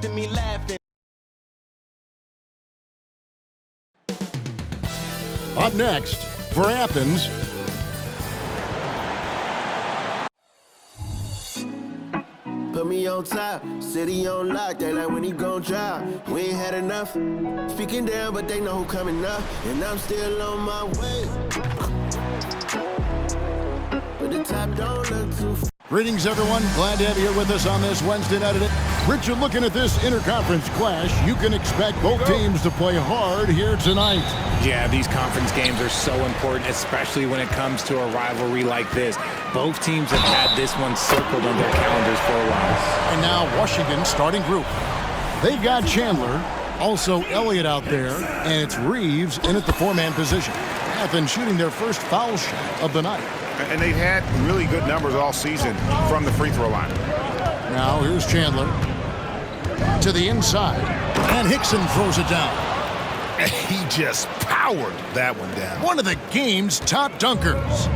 expecting me laughing. Up next, for Athens, put me on top, city on lock, they like when he gon' drop. We ain't had enough, speaking down, but they know who coming up, and I'm still on my way. But the top don't look too far. Greetings, everyone. Glad to have you here with us on this Wednesday night. Richard, looking at this interconference clash, you can expect both teams to play hard here tonight. Yeah, these conference games are so important, especially when it comes to a rivalry like this. Both teams have had this one circled on their calendars for a while. And now Washington's starting group. They've got Chandler, also Elliott out there, and it's Reeves in at the four-man position. Athens shooting their first foul shot of the night. And they've had really good numbers all season from the free throw line. Now here's Chandler to the inside, and Hickson throws it down. He just powered that one down. One of the game's top dunkers.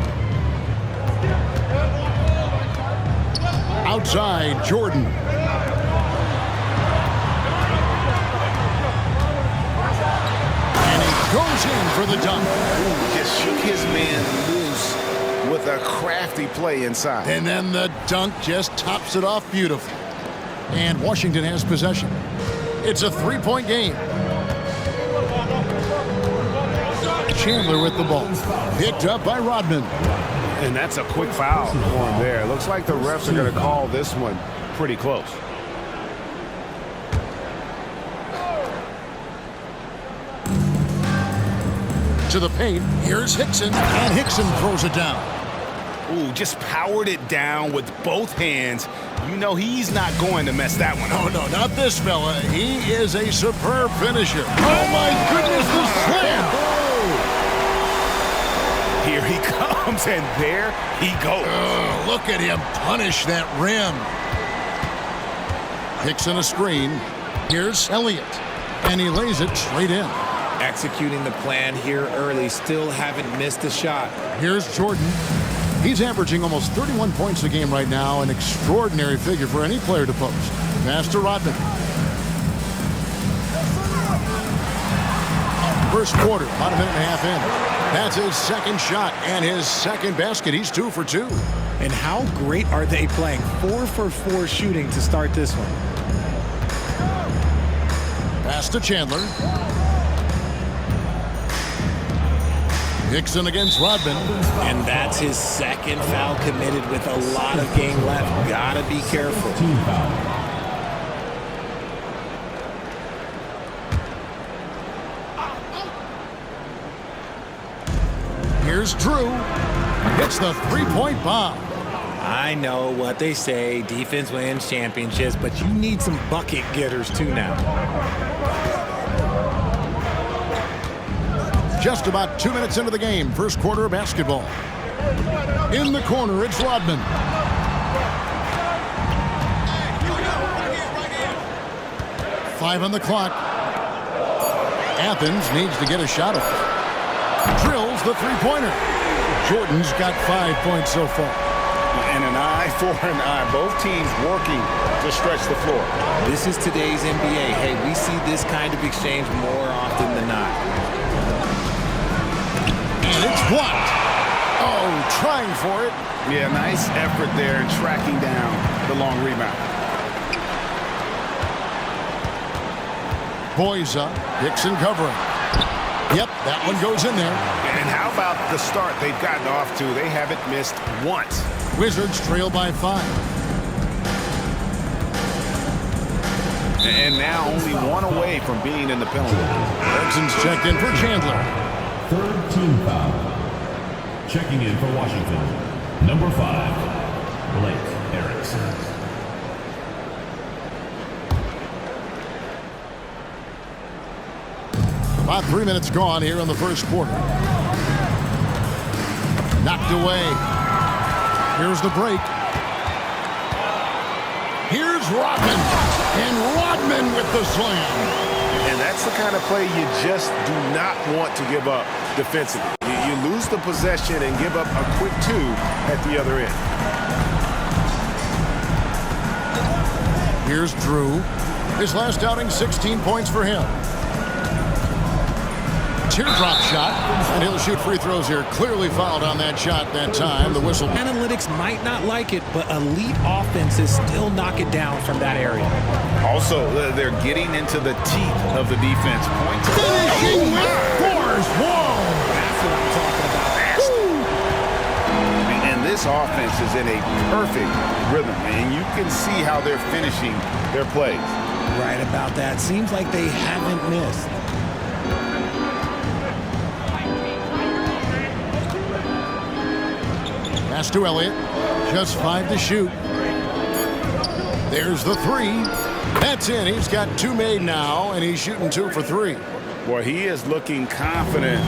Outside, Jordan. And he goes in for the dunk. Ooh, just shook his man loose with a crafty play inside. And then the dunk just tops it off beautifully. And Washington has possession. It's a three-point game. Chandler with the ball. Picked up by Rodman. And that's a quick foul for him there. Looks like the refs are going to call this one pretty close. To the paint, here's Hickson, and Hickson throws it down. Ooh, just powered it down with both hands. You know he's not going to mess that one up. Oh, no, not this fella. He is a superb finisher. Oh, my goodness, the slam! Here he comes, and there he goes. Look at him punish that rim. Hickson a screen. Here's Elliott, and he lays it straight in. Executing the plan here early, still haven't missed a shot. Here's Jordan. He's averaging almost 31 points a game right now, an extraordinary figure for any player to post. Pass to Rodman. First quarter, about a minute and a half in. That's his second shot and his second basket. He's 2 for 2. And how great are they playing? 4 for 4 shooting to start this one. Pass to Chandler. Hickson against Rodman. And that's his second foul committed with a lot of game left. Gotta be careful. Here's Drew. Hits the three-point bomb. I know what they say, defense wins championships, but you need some bucket getters too now. Just about 2 minutes into the game, first quarter of basketball. In the corner, it's Rodman. Five on the clock. Athens needs to get a shot off. Drills the three-pointer. Jordan's got 5 points so far. And an eye for an eye. Both teams working to stretch the floor. This is today's NBA. Hey, we see this kind of exchange more often than not. And it's blocked. Oh, trying for it. Yeah, nice effort there in tracking down the long rebound. Boys up. Hickson covering. Yep, that one goes in there. And how about the start they've gotten off to? They haven't missed once. Wizards trail by 5. And now only one away from being in the penalty. Erickson's checked in for Chandler. Third team foul. Checking in for Washington. Number 5, Blake Erickson. About 3 minutes gone here in the first quarter. Knocked away. Here's the break. Here's Rodman. And Rodman with the slam. And that's the kind of play you just do not want to give up defensively. You lose the possession and give up a quick 2 at the other end. Here's Drew. His last outing, 16 points for him. Teardrop shot, and he'll shoot free throws here. Clearly fouled on that shot that time. The whistle. Analytics might not like it, but elite offenses still knock it down from that area. Also, they're getting into the teeth of the defense. Points. Finishing with force. Whoa! That's what I'm talking about. And this offense is in a perfect rhythm, and you can see how they're finishing their plays. Right about that. Seems like they haven't missed. Pass to Elliott. Just 5 to shoot. There's the 3. That's in. He's got 2 made now, and he's shooting 2 for 3. Well, he is looking confident.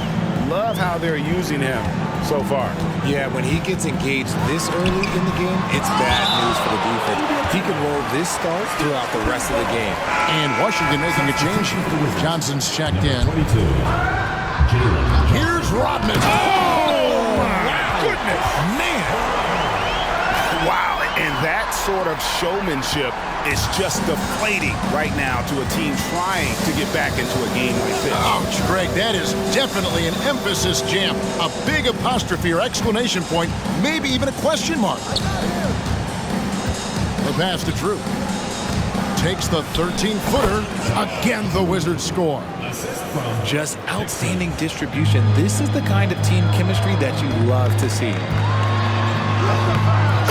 Love how they're using him so far. Yeah, when he gets engaged this early in the game, it's bad news for the defense. He can roll this start throughout the rest of the game. And Washington making a change. Johnson's checked in. 22. Jalen. Here's Rodman. Oh, my goodness. Man. Wow, and that sort of showmanship is just deflating right now to a team trying to get back into a game like this. Ouch, Greg, that is definitely an emphasis jam. A big apostrophe or exclamation point, maybe even a question mark. The pass to Drew. Takes the 13-footer. Again, the Wizards score. Just outstanding distribution. This is the kind of team chemistry that you love to see.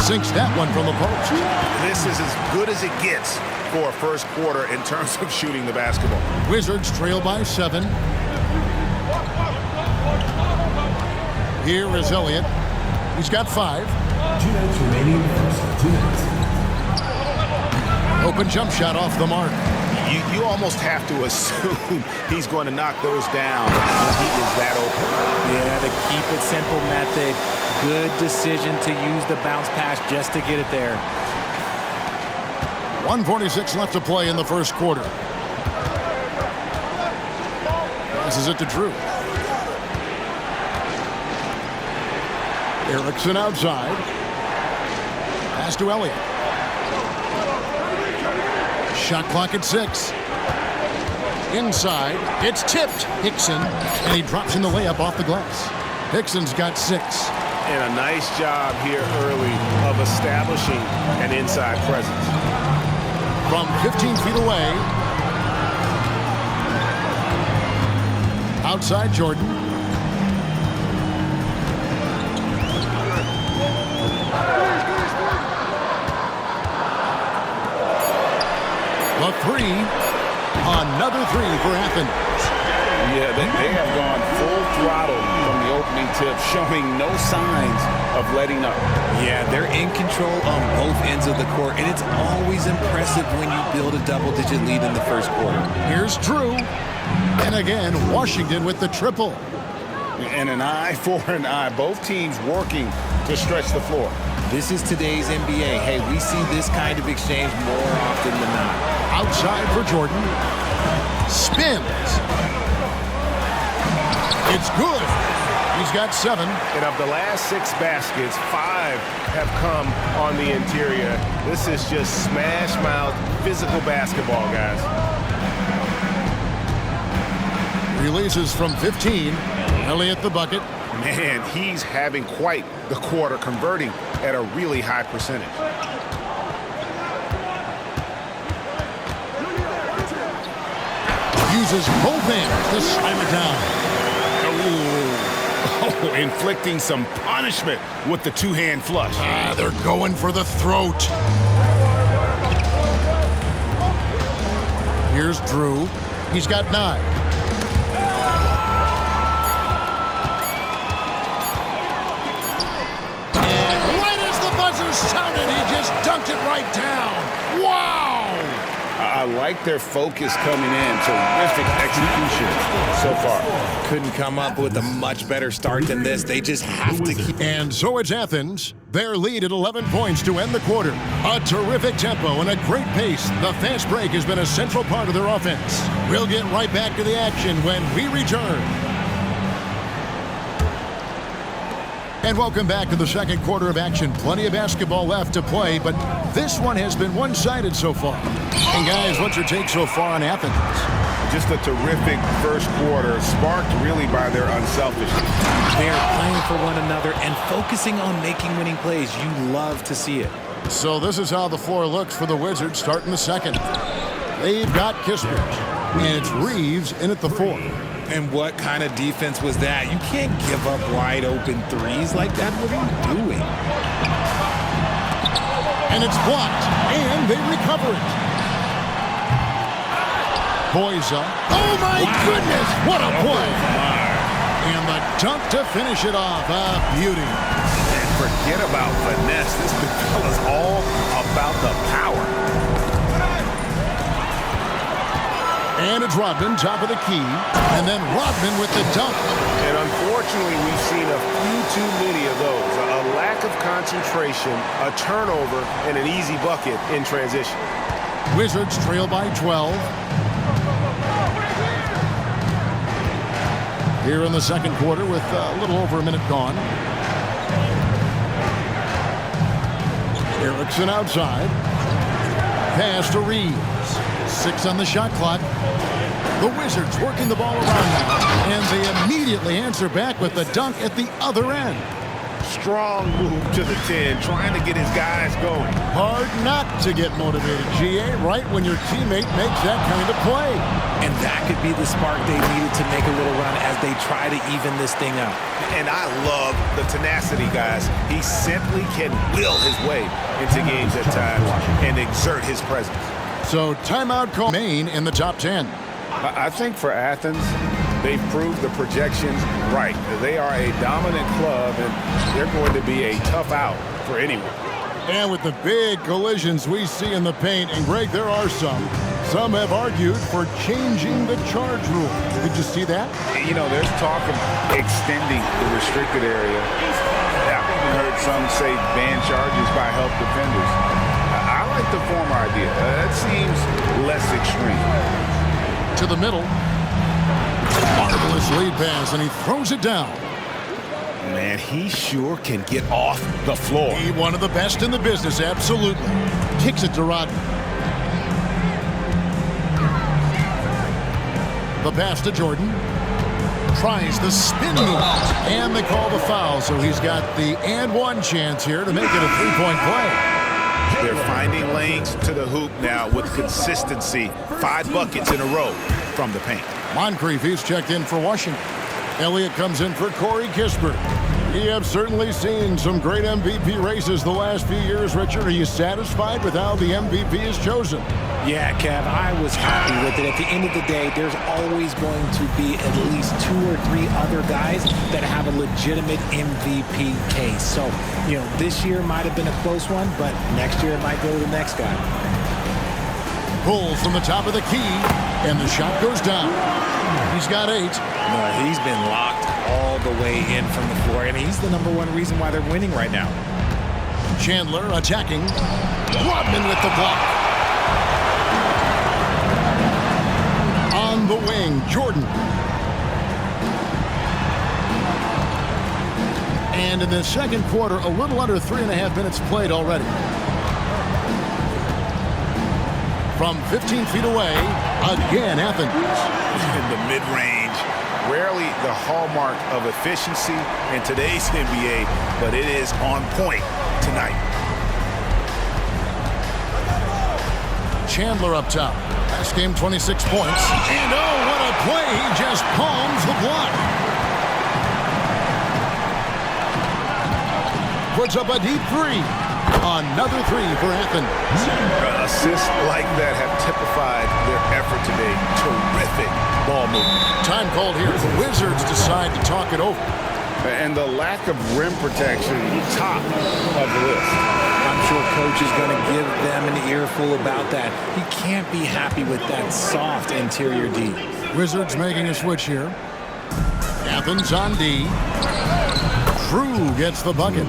Sinks that one from the post. This is as good as it gets for a first quarter in terms of shooting the basketball. Wizards trail by 7. Here is Elliott. He's got 5. 2 minutes remaining. 2 minutes. Open jump shot off the mark. You almost have to assume he's going to knock those down when he is that open. Yeah, the keep it simple method. Good decision to use the bounce pass just to get it there. 1:46 left to play in the first quarter. Passes it to Drew. Erickson outside. Pass to Elliott. Shot clock at 6. Inside. It's tipped. Hickson. And he drops in the layup off the glass. Hickson's got 6. And a nice job here early of establishing an inside presence. From 15 feet away. Outside Jordan. The 3. Another 3 for Athens. Yeah, they have gone full throttle from the opening tip, showing no signs of letting up. Yeah, they're in control on both ends of the court, and it's always impressive when you build a double-digit lead in the first quarter. Here's Drew. And again, Washington with the triple. And an eye for an eye. Both teams working to stretch the floor. This is today's NBA. Hey, we see this kind of exchange more often than not. Outside for Jordan. Spins. It's good. He's got 7. And of the last 6 baskets, 5 have come on the interior. This is just smash mouth physical basketball, guys. Releases from 15. Elliott the bucket. Man, he's having quite the quarter, converting at a really high percentage. Uses both hands to slam it down. Oh, inflicting some punishment with the two-hand flush. They're going for the throat. Here's Drew. He's got 9. And right as the buzzer sounded, he just dunked it right down. Wow! I like their focus coming in. Terrific execution so far. Couldn't come up with a much better start than this. They just have to keep. And so it's Athens. Their lead at 11 points to end the quarter. A terrific tempo and a great pace. The fast break has been a central part of their offense. We'll get right back to the action when we return. And welcome back to the second quarter of action. Plenty of basketball left to play, but this one has been one-sided so far. And guys, what's your take so far on Athens? Just a terrific first quarter, sparked really by their unselfishness. They're playing for one another and focusing on making winning plays. You love to see it. So this is how the floor looks for the Wizards starting the second. They've got Kispert, and it's Reeves in at the 4. And what kind of defense was that? You can't give up wide open threes like that. What are you doing? And it's blocked, and they recover it. Boyza. Oh, my goodness. What a play. And the dunk to finish it off. A beauty. And forget about finesse. This fella's all about the power. And it's Rodman, top of the key. And then Rodman with the dunk. And unfortunately, we've seen a few too many of those. A lack of concentration, a turnover, and an easy bucket in transition. Wizards trail by 12. Here in the second quarter with a little over a minute gone. Erickson outside. Pass to Reeves. 6 on the shot clock. The Wizards working the ball around now, and they immediately answer back with the dunk at the other end. Strong move to the 10, trying to get his guys going. Hard not to get motivated, GA, right when your teammate makes that kind of play. And that could be the spark they needed to make a little run as they try to even this thing up. And I love the tenacity, guys. He simply can will his way into games at times and exert his presence. So timeout call Maine in the top 10. I think for Athens, they've proved the projections right. They are a dominant club, and they're going to be a tough out for anyone. And with the big collisions we see in the paint, and Greg, there are some have argued for changing the charge rule. Did you see that? You know, there's talk of extending the restricted area. I've even heard some say ban charges by help defenders. I like the former idea. That seems less extreme. To the middle. Marvelous lead pass, and he throws it down. Man, he sure can get off the floor. He one of the best in the business, absolutely. Kicks it to Rodman. The pass to Jordan. Tries the spin move. And they call the foul, so he's got the and one chance here to make it a three-point play. They're finding lanes to the hoop now with consistency. 5 buckets in a row from the paint. Moncrief, he's checked in for Washington. Elliott comes in for Corey Kispert. We have certainly seen some great MVP races the last few years. Richard, are you satisfied with how the MVP is chosen? Yeah, Kev, I was happy with it. At the end of the day, there's always going to be at least 2 or 3 other guys that have a legitimate MVP case. So, you know, this year might have been a close one, but next year it might go to the next guy. Pulls from the top of the key, and the shot goes down. He's got 8. No, he's been locked all the way in from the floor, and he's the #1 reason why they're winning right now. Chandler attacking. Rodman with the block. On the wing, Jordan. And in the second quarter, a little under 3.5 minutes played already. From 15 feet away, again, Athens. In the mid-range, rarely the hallmark of efficiency in today's NBA, but it is on point tonight. Chandler up top. Last game, 26 points. And oh, what a play. He just palms the block. Puts up a deep 3. Another 3 for Athens. Assists like that have typified their effort today. Terrific ball movement. Time called here. The Wizards decide to talk it over. And the lack of rim protection, top of the list. I'm sure coach is going to give them an earful about that. He can't be happy with that soft interior D. Wizards making a switch here. Athens on D. Drew gets the bucket.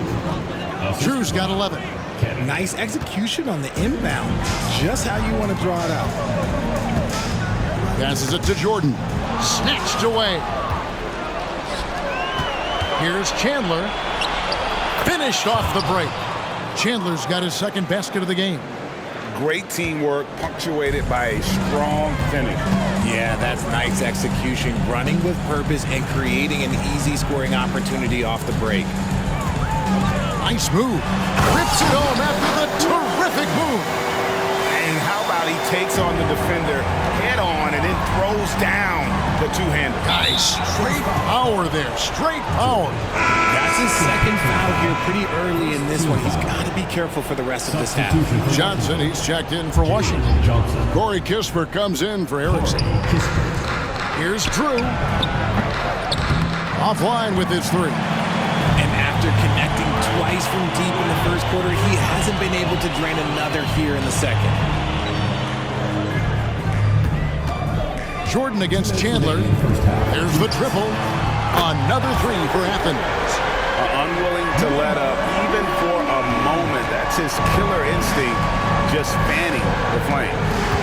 Drew's got 11. Nice execution on the inbound. Just how you want to draw it out. Passes it to Jordan. Snatched away. Here's Chandler. finished off the break. Chandler's got his second basket of the game. Great teamwork punctuated by a strong finish. Yeah, that's nice execution, running with purpose and creating an easy scoring opportunity off the break. Nice move. Rips it home after the terrific move. And how about he takes on the defender head on and then throws down the two-hander. Guys, straight power there. Straight power. That's his second foul here pretty early in this one. He's got to be careful for the rest of this half. Johnson, he's checked in for Washington. Johnson. Corey Kispert comes in for Erickson. Here's Drew. Offline with his three. And after connecting twice from deep in the first quarter, he hasn't been able to drain another here in the second. Jordan against Chandler. There's the triple. Another three for Athens. Unwilling to let up even for a moment. That's his killer instinct, just fanning the flame.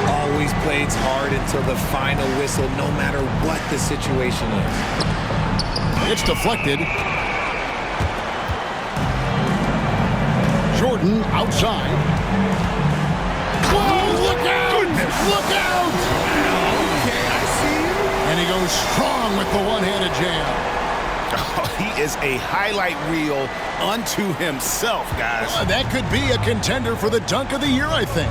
Always plays hard until the final whistle, no matter what the situation is. It's deflected. Jordan outside. Whoa, look out! Goodness. Look out! Okay, I see you. And he goes strong with the one-handed jam. Oh, he is a highlight reel unto himself, guys. That could be a contender for the dunk of the year, I think.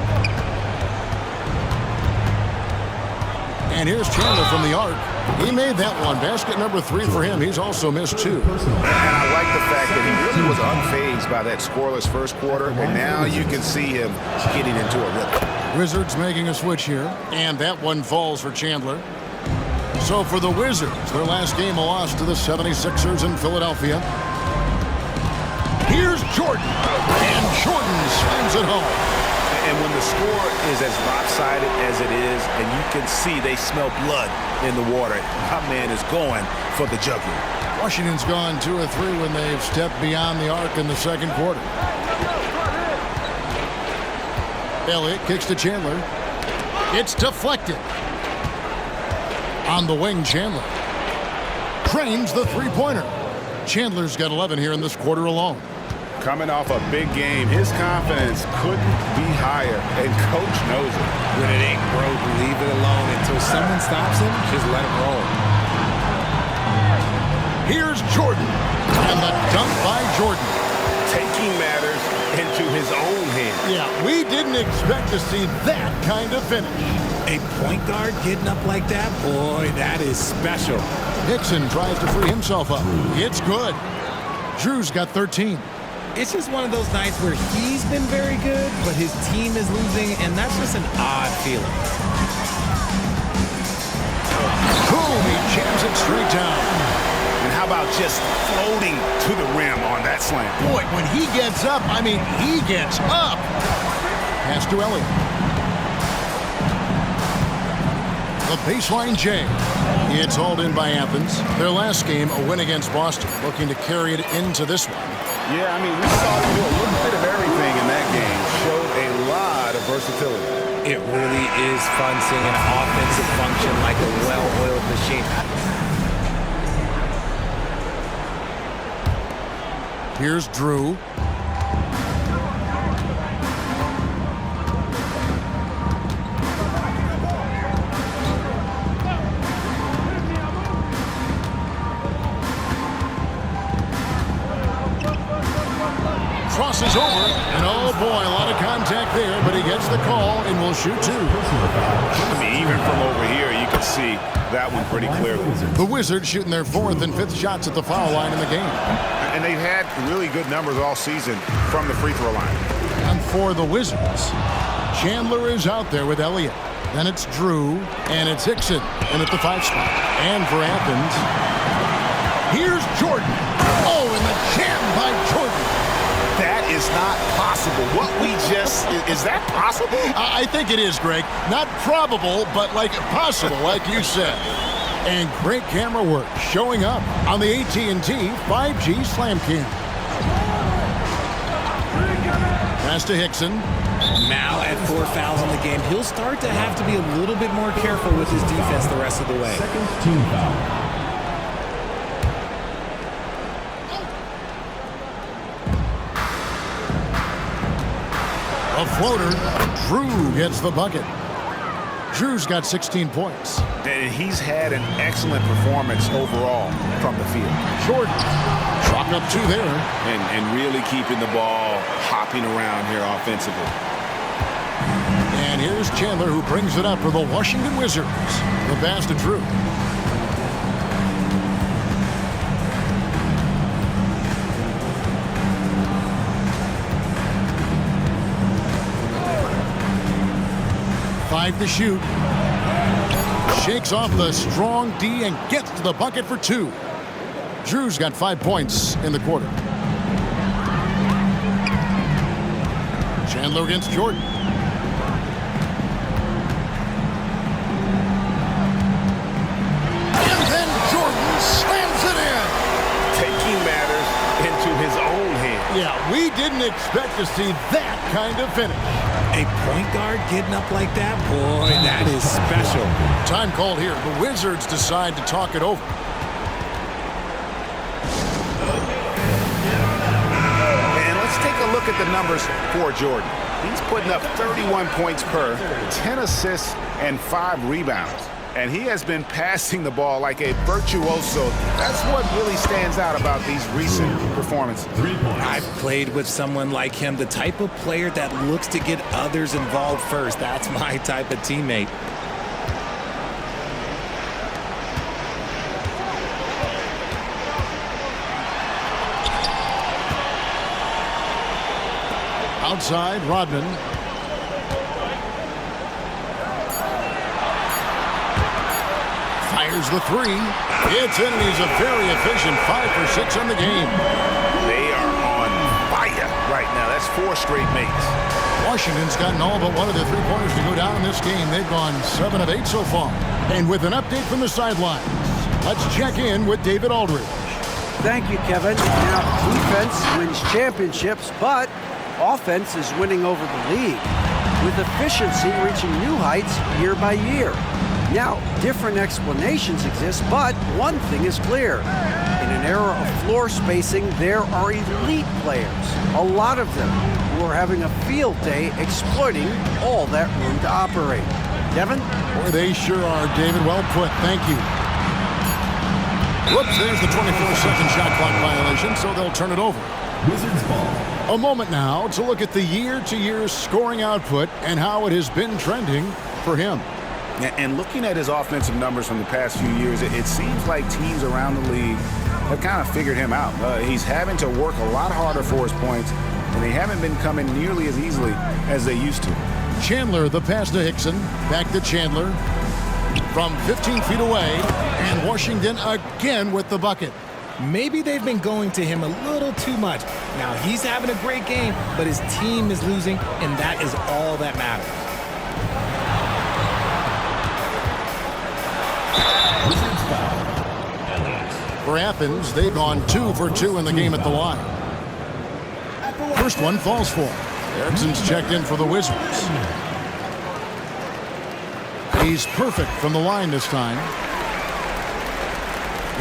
And here's Chandler from the arc. He made that one. Basket number 3 for him. He's also missed 2. And I like the fact that he really was unfazed by that scoreless first quarter, and now you can see him getting into a rhythm. Wizards making a switch here, and that one falls for Chandler. So for the Wizards, their last game a loss to the 76ers in Philadelphia. Here's Jordan, and Jordan slams it home. And when the score is as lopsided as it is, and you can see they smell blood in the water, my man is going for the jugular. Washington's gone 2 of 3 when they've stepped beyond the arc in the second quarter. Elliott kicks to Chandler. It's deflected. On the wing, Chandler trains the three-pointer. Chandler's got 11 here in this quarter alone. Coming off a big game, his confidence couldn't be higher, and coach knows it. When it ain't broke, leave it alone until someone stops him. Just let him roll. Here's Jordan, and the dunk by Jordan. Taking matters into his own hands. Yeah, we didn't expect to see that kind of finish. A point guard getting up like that, boy, that is special. Hickson tries to free himself up. It's good. Drew's got 13. It's just one of those nights where he's been very good, but his team is losing, and that's just an odd feeling. Boom, he jams it straight down. And how about just floating to the rim on that slam? Boy, when he gets up, I mean, he gets up. Pass to Elliott. The baseline J. It's hauled in by Athens. Their last game, a win against Boston, looking to carry it into this one. Yeah, I mean, we saw him do a little bit of everything in that game. Showed a lot of versatility. It really is fun seeing an offensive function like a well-oiled machine. Here's Drew. Crosses over, and oh boy, a lot of contact there, but he gets the call and will shoot 2. I mean, even from over here, you can see that one pretty clearly. The Wizards shooting their 4th and 5th shots at the foul line in the game. And they've had really good numbers all season from the free throw line. And for the Wizards, Chandler is out there with Elliott. Then it's Drew, and it's Hickson in at the 5 spot. And for Athens, here's Jordan. Oh, and the jam by Jordan. That is not possible. What we just, is that possible? I think it is, Greg. Not probable, but like possible, like you said. And great camera work showing up on the AT&T 5G Slam Cam. Pass to Hickson. Now at 4 fouls in the game, he'll start to have to be a little bit more careful with his defense the rest of the way. Team foul. A floater. Drew gets the bucket. Drew's got 16 points. And he's had an excellent performance overall from the field. Jordan. Chalk up 2 there. And really keeping the ball hopping around here offensively. And here's Chandler, who brings it up for the Washington Wizards. The pass to Drew. Five to shoot. Shakes off the strong D and gets to the bucket for 2. Drew's got 5 points in the quarter. Chandler against Jordan. And then Jordan slams it in. Taking matters into his own hands. Yeah, we didn't expect to see that kind of finish. A point guard getting up like that? Boy, that is special. Time called here. The Wizards decide to talk it over. And let's take a look at the numbers for Jordan. He's putting up 31 points per, 10 assists, and 5 rebounds. And he has been passing the ball like a virtuoso. That's what really stands out about these recent performances. 3 points. I've played with someone like him, the type of player that looks to get others involved first. That's my type of teammate. Outside, Rodman. Fires the 3. It's in, and he's a very efficient 5 for 6 on the game. They are on fire right now. That's 4 straight makes. Washington's gotten all but one of the 3-pointers to go down in this game. They've gone 7 of 8 so far. And with an update from the sidelines, let's check in with David Aldridge. Thank you, Kevin. Now, defense wins championships, but offense is winning over the league, with efficiency reaching new heights year by year. Now, different explanations exist, but one thing is clear. In an era of floor spacing, there are elite players, a lot of them, who are having a field day exploiting all that room to operate. Kevin? Boy, they sure are, David. Well put. Thank you. Whoops, there's the 24-second shot clock violation, so they'll turn it over. Wizards ball. A moment now to look at the year-to-year scoring output and how it has been trending for him. And looking at his offensive numbers from the past few years, it seems like teams around the league have kind of figured him out. He's having to work a lot harder for his points, and they haven't been coming nearly as easily as they used to. Chandler, the pass to Hickson. Back to Chandler from 15 feet away, and Washington again with the bucket. Maybe they've been going to him a little too much. Now, he's having a great game, but his team is losing, and that is all that matters. Wizards foul. Elliott. For Athens, they've gone 2 for 2 in the game at the line. First one falls for him. Erickson's checked in for the Wizards. He's perfect from the line this time.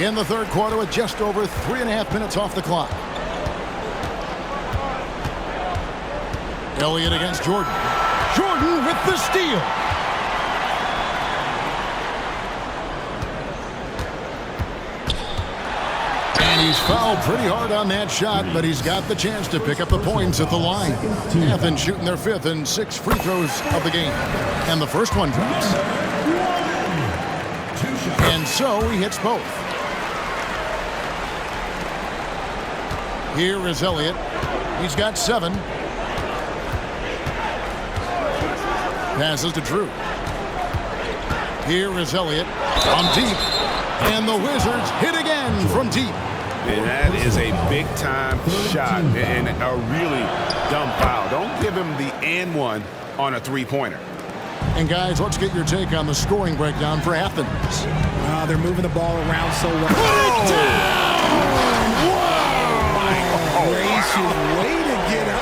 In the third quarter with just over 3.5 minutes off the clock. Elliott against Jordan. Jordan with the steal. And he's fouled pretty hard on that shot, but he's got the chance to pick up the points at the line. Athens shooting their 5th and 6th free throws of the game. And the first one drops. And so he hits both. Here is Elliott. He's got 7. Passes to Drew. Here is Elliott from deep. And the Wizards hit again from deep. And that is a big-time shot and a really dumb foul. Don't give him the and one on a three-pointer. And guys, let's get your take on the scoring breakdown for Athens. They're moving the ball around so well. Put it down! My gracious, way to get up.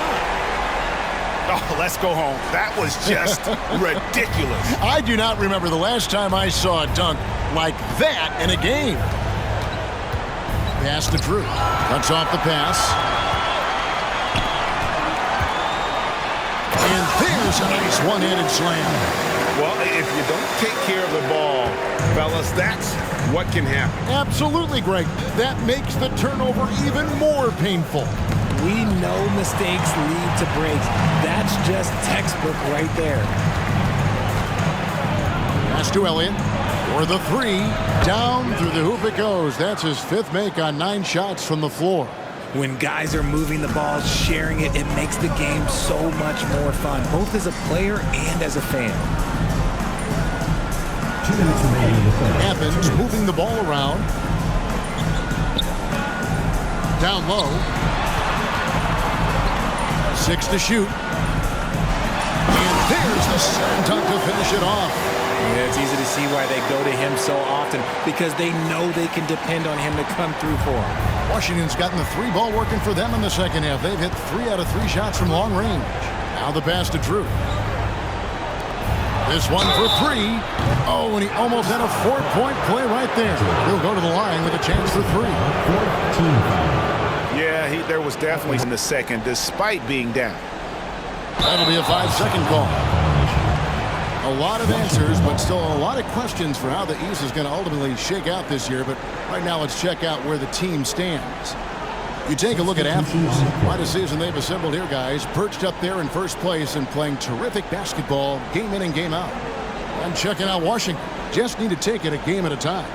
Oh, let's go home. That was just ridiculous. I do not remember the last time I saw a dunk like that in a game. Pass to Drew. Cuts off the pass. And There's a nice one-handed slam. Well, if you don't take care of the ball, fellas, that's what can happen. Absolutely, Greg. That makes the turnover even more painful. We know mistakes lead to breaks. That's just textbook right there. Pass to Elliott for the three. Down through the hoop it goes. That's his 5th make on 9 shots from the floor. When guys are moving the ball, sharing it, it makes the game so much more fun, both as a player and as a fan. 2 minutes remaining in the third. Athens moving the ball around. Down low. 6 to shoot. And there's the slam dunk to finish it off. Yeah, it's easy to see why they go to him so often, because they know they can depend on him to come through for them. Washington's gotten the 3 ball working for them in the second half. They've hit 3 out of 3 shots from long range. Now the pass to Drew. This one for 3. Oh, and he almost had a 4-point play right there. He'll go to the line with a chance for 3. 14 foul. Yeah, there was definitely in the second, despite being down. That'll be a 5-second call. A lot of answers, but still a lot of questions for how the East is going to ultimately shake out this year. But right now, let's check out where the team stands. You take a look at Athens. Quite a season they've assembled here, guys. Perched up there in first place and playing terrific basketball game in and game out. And checking out Washington. Just need to take it a game at a time.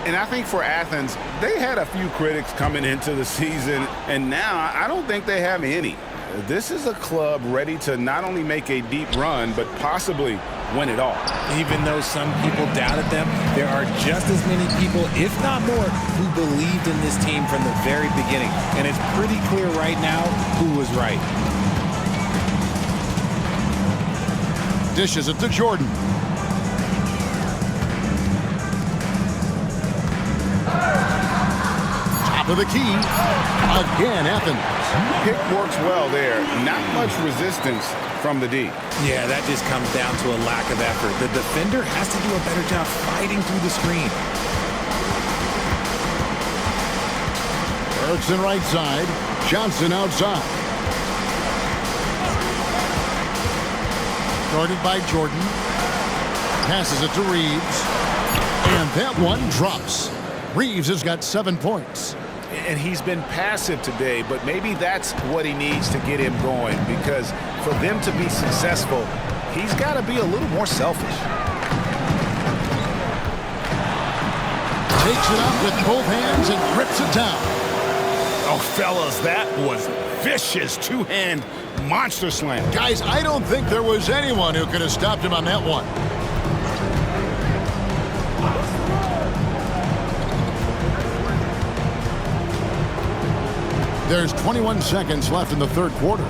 And I think for Athens, they had a few critics coming into the season, and now I don't think they have any. This is a club ready to not only make a deep run, but possibly win it all. Even though some people doubted them, there are just as many people, if not more, who believed in this team from the very beginning. And it's pretty clear right now who was right. Dishes it to Jordan. Top of the key. Again, Athens. Pick works well there. Not much resistance from the D. Yeah, that just comes down to a lack of effort. The defender has to do a better job fighting through the screen. Erickson right side. Johnson outside. Guarded by Jordan. Passes it to Reeves. And that one drops. Reeves has got 7 points. And he's been passive today, but maybe that's what he needs to get him going, because for them to be successful, he's got to be a little more selfish. Takes it up with both hands and grips it down. Oh, fellas, that was vicious two-hand monster slam. Guys, I don't think there was anyone who could have stopped him on that one. There's 21 seconds left in the third quarter.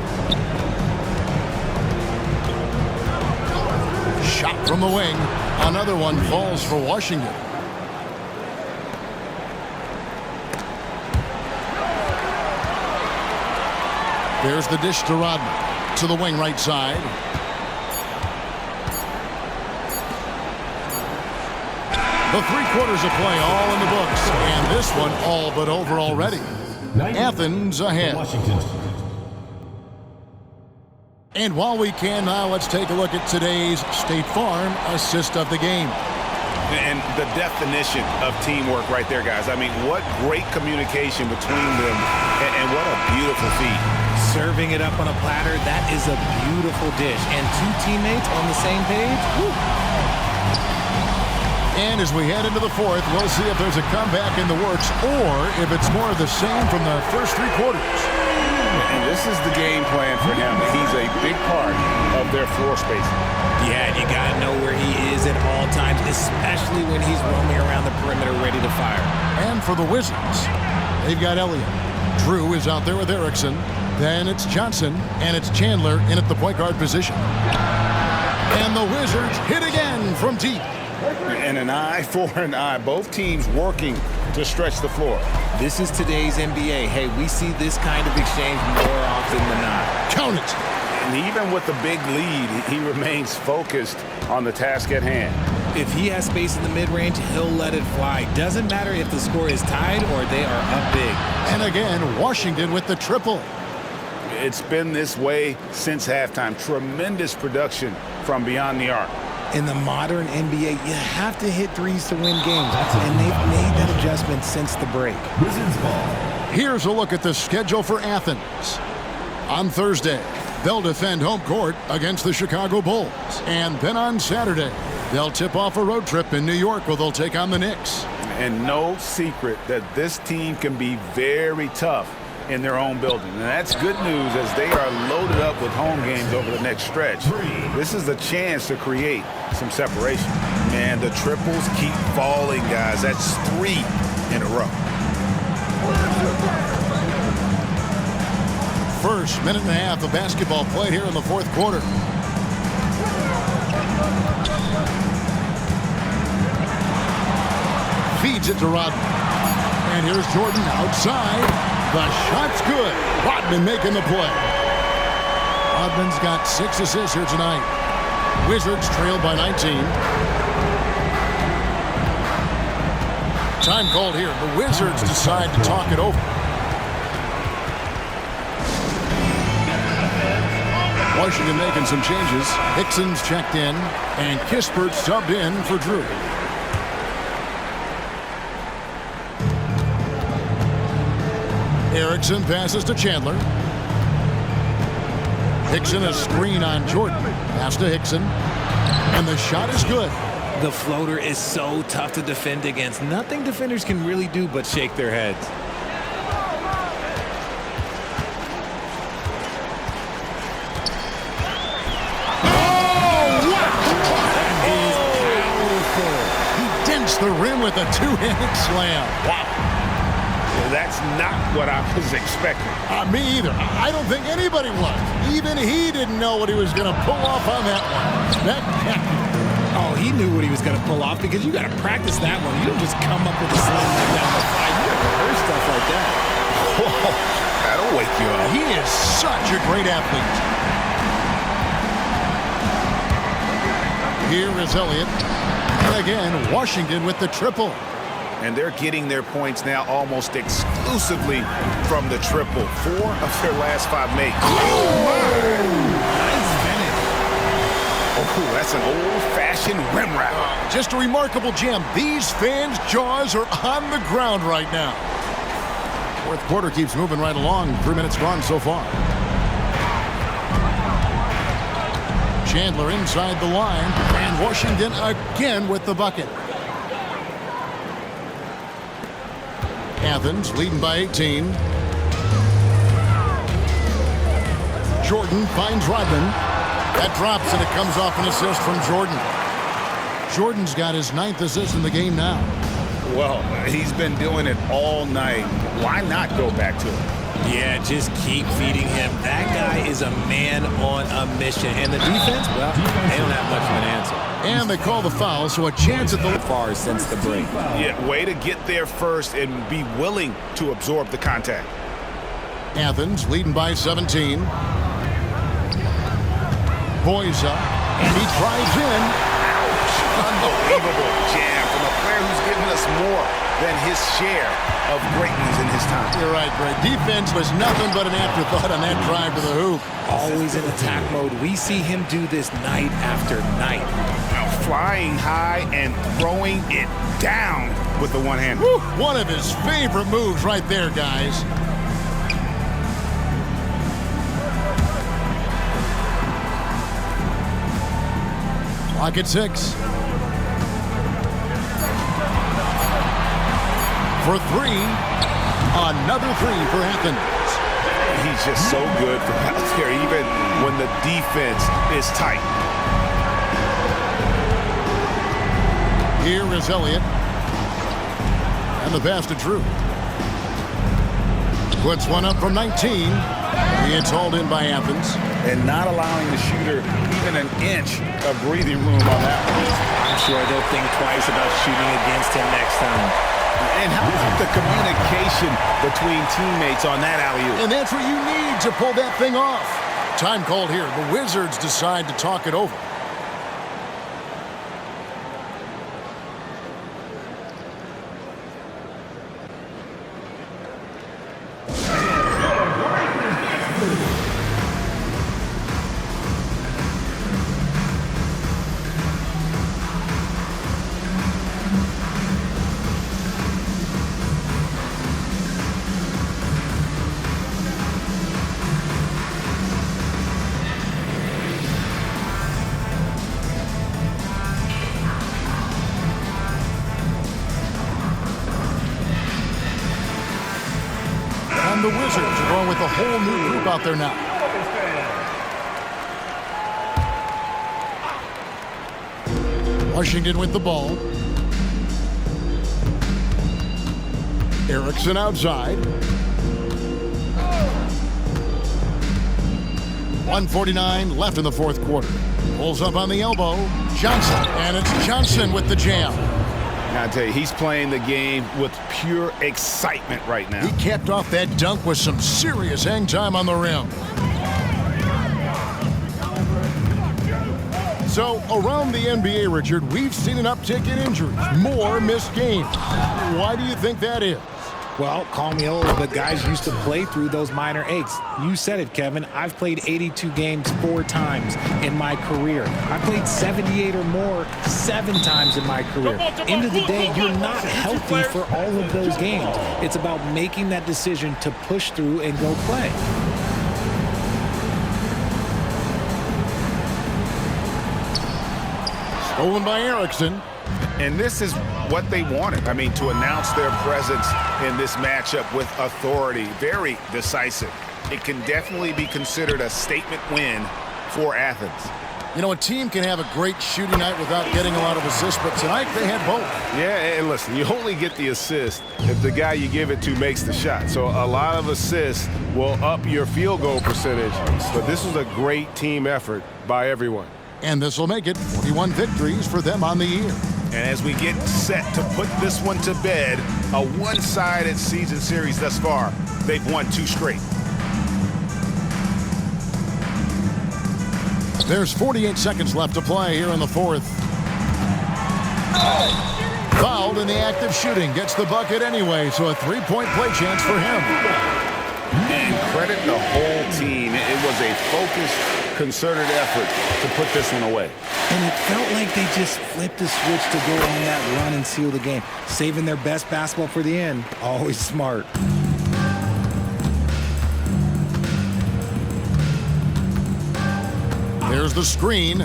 Shot from the wing. Another one falls for Washington. There's the dish to Rodman. To the wing right side. The 3 quarters of play all in the books. And this one all but over already. Athens ahead. And while we can now, let's take a look at today's State Farm assist of the game. And the definition of teamwork right there, guys. I mean, what great communication between them, and what a beautiful feat. Serving it up on a platter, that is a beautiful dish. And 2 teammates on the same page. Woo. And as we head into the fourth, we'll see if there's a comeback in the works or if it's more of the same from the first 3 quarters. And this is the game plan for him. He's a big part of their floor spacing. Yeah, you got to know where he is at all times, especially when he's roaming around the perimeter ready to fire. And for the Wizards, they've got Elliott. Drew is out there with Erickson. Then it's Johnson, and it's Chandler in at the point guard position. And the Wizards hit again from deep. And an eye for an eye. Both teams working to stretch the floor. This is today's NBA. Hey, we see this kind of exchange more often than not. Count it. And even with the big lead, he remains focused on the task at hand. If he has space in the mid-range, he'll let it fly. Doesn't matter if the score is tied or they are up big. And again, Washington with the triple. It's been this way since halftime. Tremendous production from beyond the arc. In the modern NBA, you have to hit threes to win games, and they've made that adjustment since the break. Wizards ball. Here's a look at the schedule for Athens. On Thursday, they'll defend home court against the Chicago Bulls. And then on Saturday, they'll tip off a road trip in New York where they'll take on the Knicks. And no secret that this team can be very tough in their own building. And that's good news as they are loaded up with home games over the next stretch. This is a chance to create some separation. Man, the triples keep falling, guys. That's 3 in a row. First minute and a half of basketball played here in the fourth quarter. Feeds it to Rodman. And here's Jordan outside. The shot's good. Rodman making the play. Rodman's got 6 assists here tonight. Wizards trail by 19. Time called here. The Wizards decide to talk it over. Washington making some changes. Hickson's checked in, and Kispert subbed in for Drew. Erickson passes to Chandler. Hickson a screen on Jordan. Pass to Hickson. And the shot is good. The floater is so tough to defend against. Nothing defenders can really do but shake their heads. The rim with a two-handed slam. Wow. Well, that's not what I was expecting. Me either. I don't think anybody was. Even he didn't know what he was going to pull off on that one. Oh, he knew what he was going to pull off because you got to practice that one. You don't just come up with a slam like that on the fly. You got to rehearse stuff like that. Whoa, that'll wake you up. He is such a great athlete. Here is Elliott. And again, Washington with the triple. And they're getting their points now almost exclusively from the triple. 4 of their last 5 makes. Nice finish. Oh, that's an old-fashioned rim wrap. Just a remarkable jam. These fans' jaws are on the ground right now. Fourth quarter keeps moving right along. 3 minutes gone so far. Chandler inside the line, and Washington again with the bucket. Athens leading by 18. Jordan finds Rodman. That drops, and it comes off an assist from Jordan. Jordan's got his 9th assist in the game now. Well, he's been doing it all night. Why not go back to it? Yeah, just keep feeding him. That guy is a man on a mission. And the defense, well, they don't have much of an answer. And they call the foul, so a chance at the far since the break. Yeah, way to get there first and be willing to absorb the contact. Athens leading by 17. Boys up, and he drives in. Unbelievable jam from a player who's given us more than his share of greatness in his time. You're right, Brett. Defense was nothing but an afterthought on that drive to the hoop. Always in attack mode. We see him do this night after night. Now flying high and throwing it down with the one hand. Woo, one of his favorite moves right there, guys. Clock at 6. For 3. Another 3 for Athens. He's just so good from out there, even when the defense is tight. Here is Elliott. And the pass to Drew. Puts one up from 19. It's hauled in by Athens. And not allowing the shooter even an inch of breathing room on that one. I'm sure they'll think twice about shooting against him next time. And how about the communication between teammates on that alley-oop? And that's what you need to pull that thing off. Time called here. The Wizards decide to talk it over. And the Wizards are going with a whole new group out there now. Washington with the ball. Erickson outside. 1:49 left in the fourth quarter. Pulls up on the elbow. Johnson. And it's Johnson with the jam. I tell you, he's playing the game with pure excitement right now. He capped off that dunk with some serious hang time on the rim. So, around the NBA, Richard, we've seen an uptick in injuries, more missed games. Why do you think that is? Well, call me old, but guys used to play through those minor aches. You said it, Kevin. I've played 82 games 4 times in my career. I played 78 or more 7 times in my career. End of the day, you're not healthy for all of those games. It's about making that decision to push through and go play. Stolen by Erickson. And this is what they wanted. I mean, to announce their presence in this matchup with authority. Very decisive. It can definitely be considered a statement win for Athens. You know, a team can have a great shooting night without getting a lot of assists, but tonight they had both. Yeah, and listen, you only get the assist if the guy you give it to makes the shot. So a lot of assists will up your field goal percentage, but this was a great team effort by everyone. And this will make it 41 victories for them on the year. And as we get set to put this one to bed, a one-sided season series thus far, they've won 2 straight. There's 48 seconds left to play here in the fourth. Fouled in the act of shooting. Gets the bucket anyway, so a 3-point play chance for him. And credit the whole team. It was a focused, concerted effort to put this one away. And it felt like they just flipped the switch to go on that run and seal the game. Saving their best basketball for the end. Always smart. There's the screen.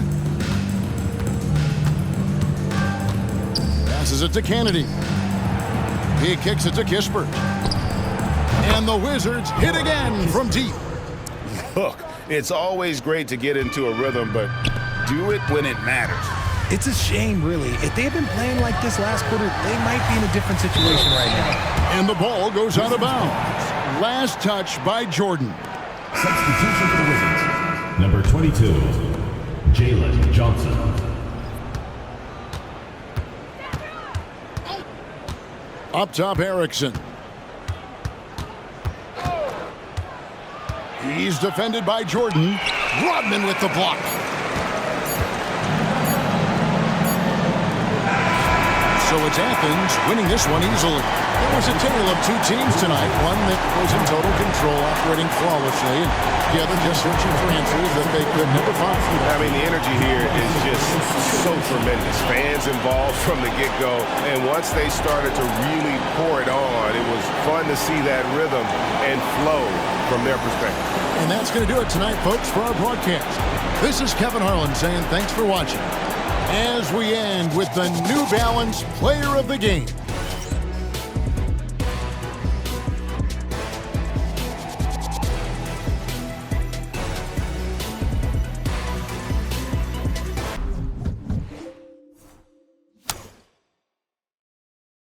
Passes it to Kennedy. He kicks it to Kispert. And the Wizards hit again from deep. Look, it's always great to get into a rhythm, but do it when it matters. It's a shame, really. If they had been playing like this last quarter, they might be in a different situation right now. And the ball goes out of bounds. Last touch by Jordan. Substitution for the Wizards. Number 22, Jalen Johnson. Up top, Erickson. He's defended by Jordan. Rodman with the block. So it's Athens winning this one easily. There was a tale of 2 teams tonight. One that was in total control, operating flawlessly, and the other just searching for answers that they could never find. I mean, the energy here is just so tremendous. Fans involved from the get-go, and once they started to really pour it on, it was fun to see that rhythm and flow from their perspective. And that's going to do it tonight, folks, for our broadcast. This is Kevin Harlan saying thanks for watching, as we end with the New Balance Player of the Game.